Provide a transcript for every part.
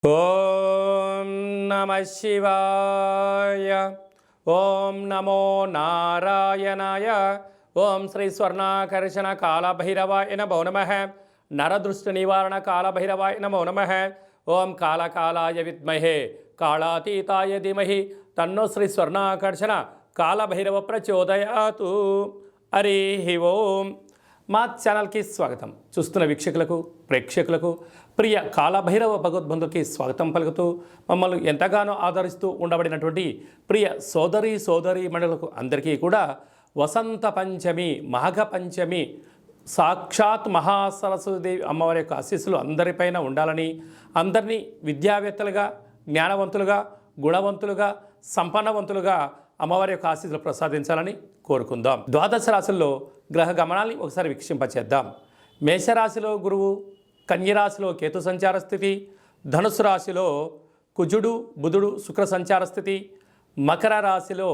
ఓం నమ శివాయ. ఓం నమో నారాయణాయ. ఓం శ్రీ స్వర్ణాకర్షణ కాళభైరవాయ నమో నమః. నరదృష్టి నివారణ కాళభైరవాయ నమో నమః. ఓం కాళకాలాయ విద్మహే కాళాతీతాయ ధీమహి తన్నో శ్రీ స్వర్ణాకర్షణ కాళభైరవ ప్రచోదయాతు. హరి ఓం. మా ఛానల్కి స్వాగతం. చూస్తున్న వీక్షకులకు ప్రేక్షకులకు ప్రియ కాళభైరవ భగవద్బంధుకి స్వాగతం పలుకుతూ మమ్మల్ని ఎంతగానో ఆదరిస్తూ ఉండబడినటువంటి ప్రియ సోదరి మండలకు అందరికీ కూడా వసంత పంచమి మాఘ పంచమి సాక్షాత్ మహాసరస్వతీదేవి అమ్మవారి యొక్క ఆశీస్సులు అందరిపైన ఉండాలని, అందరినీ విద్యావేత్తలుగా, జ్ఞానవంతులుగా, గుణవంతులుగా, సంపన్నవంతులుగా అమ్మవారి యొక్క ఆశీస్సులు ప్రసాదించాలని కోరుకుందాం. ద్వాదశ రాశుల్లో గ్రహ గమనాల్ని ఒకసారి వీక్షింపచేద్దాం. మేషరాశిలో గురువు, కన్యరాశిలో కేతు సంచార స్థితి, ధనుసు రాశిలో కుజుడు బుధుడు శుక్ర సంచార స్థితి, మకర రాశిలో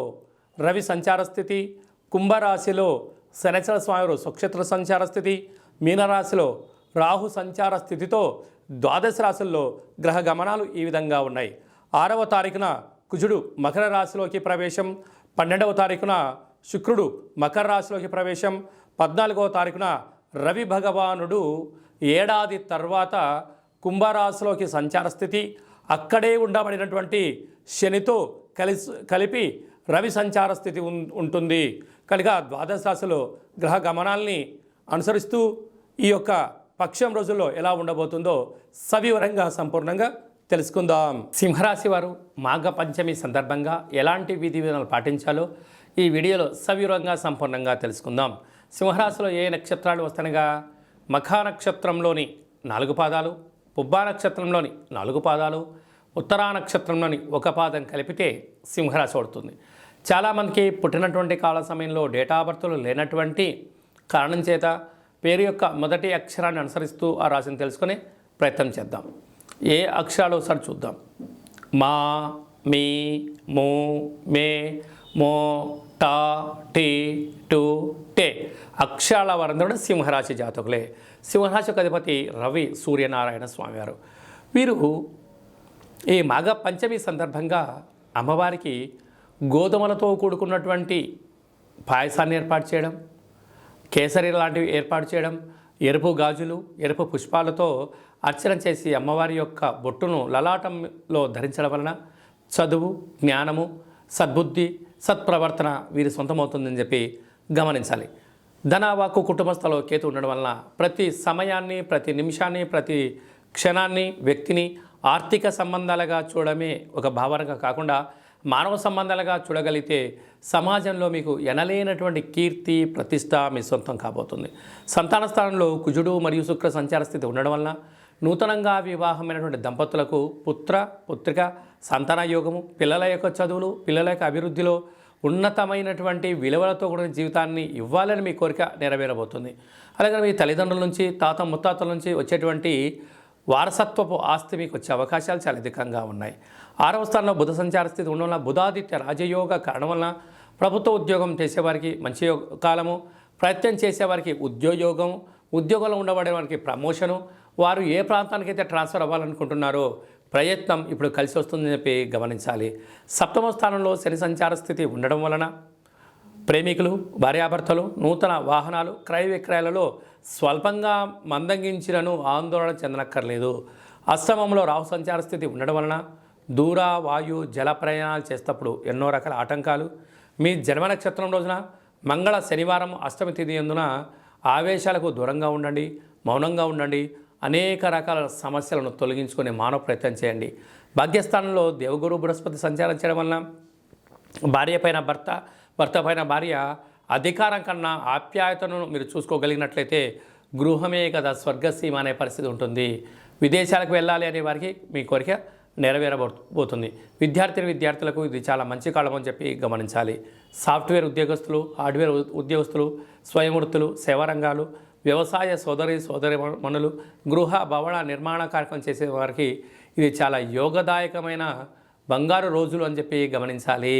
రవి సంచార స్థితి, కుంభరాశిలో శనిచర స్వామి స్వక్షేత్ర సంచార స్థితి, మీనరాశిలో రాహు సంచార స్థితితో ద్వాదశ రాశుల్లో గ్రహ గమనాలు ఈ విధంగా ఉన్నాయి. 6వ తారీఖున కుజుడు మకర రాశిలోకి ప్రవేశం, 12వ తారీఖున శుక్రుడు మకర రాశిలోకి ప్రవేశం, 14వ తారీఖున రవి భగవానుడు ఏడాది తర్వాత కుంభరాశిలోకి సంచార స్థితి, అక్కడే ఉండబడినటువంటి శనితో కలిపి రవి సంచార స్థితి ఉంటుంది. కనుక ద్వాదశ రాశిలో గ్రహ గమనాల్ని అనుసరిస్తూ ఈ యొక్క పక్షం రోజుల్లో ఎలా ఉండబోతుందో సవివరంగా సంపూర్ణంగా తెలుసుకుందాం. సింహరాశి వారు మాఘ పంచమి సందర్భంగా ఎలాంటి విధి విధానాలు పాటించాలో ఈ వీడియోలో సవివరంగా సంపూర్ణంగా తెలుసుకుందాం. సింహరాశిలో ఏ నక్షత్రాలు వస్తానగా మఖా నక్షత్రంలోని 4 పాదాలు, పుబ్బా నక్షత్రంలోని 4 పాదాలు, ఉత్తరా నక్షత్రంలోని 1 పాదం కలిపితే సింహరాశి అవుతుంది. చాలామందికి పుట్టినటువంటి కాల సమయంలో డేటా ఆఫ్ బర్త్లు లేనటువంటి కారణం చేత పేరు యొక్క మొదటి అక్షరాన్ని అనుసరిస్తూ ఆ రాశిని తెలుసుకునే ప్రయత్నం చేద్దాం. ఏ అక్షరాలు ఒకసారి చూద్దాం. మా, మీ, మూ, మే, మో, టా, టీ, టు, టే అక్షరాల వారందరూ సింహరాశి జాతకులే. సింహరాశి యొక్క అధిపతి రవి సూర్యనారాయణ స్వామివారు. వీరు ఈ మాఘ పంచమి సందర్భంగా అమ్మవారికి గోధుమలతో కూడుకున్నటువంటి పాయసాన్ని ఏర్పాటు చేయడం, కేసరి లాంటివి ఏర్పాటు చేయడం, ఎరుపు గాజులు, ఎరుపు పుష్పాలతో అర్చన చేసి అమ్మవారి యొక్క బొట్టును లలాటంలో ధరించడం వలన చదువు, జ్ఞానము, సద్బుద్ధి, సత్ప్రవర్తన వీరి సొంతమవుతుందని చెప్పి గమనించాలి. ధనవాకు కుటుంబస్థలో కేతు ఉండడం వలన ప్రతి సమయాన్ని, ప్రతి నిమిషాన్ని, ప్రతి క్షణాన్ని, వ్యక్తిని ఆర్థిక సంబంధాలుగా చూడడమే ఒక భావనగా కాకుండా మానవ సంబంధాలుగా చూడగలిగితే సమాజంలో మీకు ఎనలేనటువంటి కీర్తి, ప్రతిష్ట మీ సొంతం కాబోతుంది. సంతాన స్థానంలో కుజుడు మరియు శుక్ర సంచార స్థితి ఉండడం వలన నూతనంగా వివాహమైనటువంటి దంపతులకు పుత్ర, పుత్రిక, సంతాన యోగము, పిల్లల యొక్క చదువులు, పిల్లల యొక్క అభివృద్ధిలో ఉన్నతమైనటువంటి విలువలతో కూడిన జీవితాన్ని ఇవ్వాలని మీ కోరిక నెరవేరబోతుంది. అలాగే మీ తల్లిదండ్రుల నుంచి, తాత ముత్తాతల నుంచి వచ్చేటువంటి వారసత్వపు ఆస్తి మీకు వచ్చే అవకాశాలు చాలా అధికంగా ఉన్నాయి. 6వ స్థానంలో బుధ సంచార స్థితి ఉండడం వల్ల బుధాదిత్య రాజయోగ కారణం వలన ప్రభుత్వ ఉద్యోగం చేసేవారికి మంచి కాలము, ప్రయత్నం చేసేవారికి ఉద్యోగం, ఉద్యోగంలో ఉండబడే వారికి ప్రమోషను, వారు ఏ ప్రాంతానికైతే ట్రాన్స్ఫర్ అవ్వాలనుకుంటున్నారో ప్రయత్నం ఇప్పుడు కలిసి వస్తుందని చెప్పి గమనించాలి. 7వ స్థానంలో శని సంచార స్థితి ఉండడం వలన ప్రేమికులు, భార్యాభర్తలు నూతన వాహనాలు, క్రయ విక్రయాలలో స్వల్పంగా మందగించినను ఆందోళన చెందనక్కర్లేదు. అష్టమంలో రాహు సంచార స్థితి ఉండడం వలన దూర, వాయు, జల ప్రయాణాలు చేసేటప్పుడు ఎన్నో రకాల ఆటంకాలు. మీ జన్మ నక్షత్రం రోజున మంగళ శనివారం అష్టమి తిథి ఎందున ఆవేశాలకు దూరంగా ఉండండి, మౌనంగా ఉండండి. అనేక రకాల సమస్యలను తొలగించుకునే మానవ ప్రయత్నం చేయండి. భాగ్యస్థానంలో దేవగురు బృహస్పతి సంచారం చేయడం వలన భార్య పైన భర్త, భర్త పైన భార్య అధికారం కన్నా ఆప్యాయతను మీరు చూసుకోగలిగినట్లయితే గృహమే కదా స్వర్గసీమ అనే పరిస్థితి ఉంటుంది. విదేశాలకు వెళ్ళాలి అనే వారికి మీ కోరిక నెరవేరబోతుంది. విద్యార్థులకు ఇది చాలా మంచి కాలం అని చెప్పి గమనించాలి. సాఫ్ట్వేర్ ఉద్యోగస్తులు, హార్డ్వేర్ ఉద్యోగస్తులు, స్వయం వృత్తులు, సేవా రంగాలు, వ్యవసాయ సోదరి మనులు, గృహ భవన నిర్మాణ కార్యక్రమం చేసే వారికి ఇది చాలా యోగదాయకమైన బంగారు రోజులు అని చెప్పి గమనించాలి.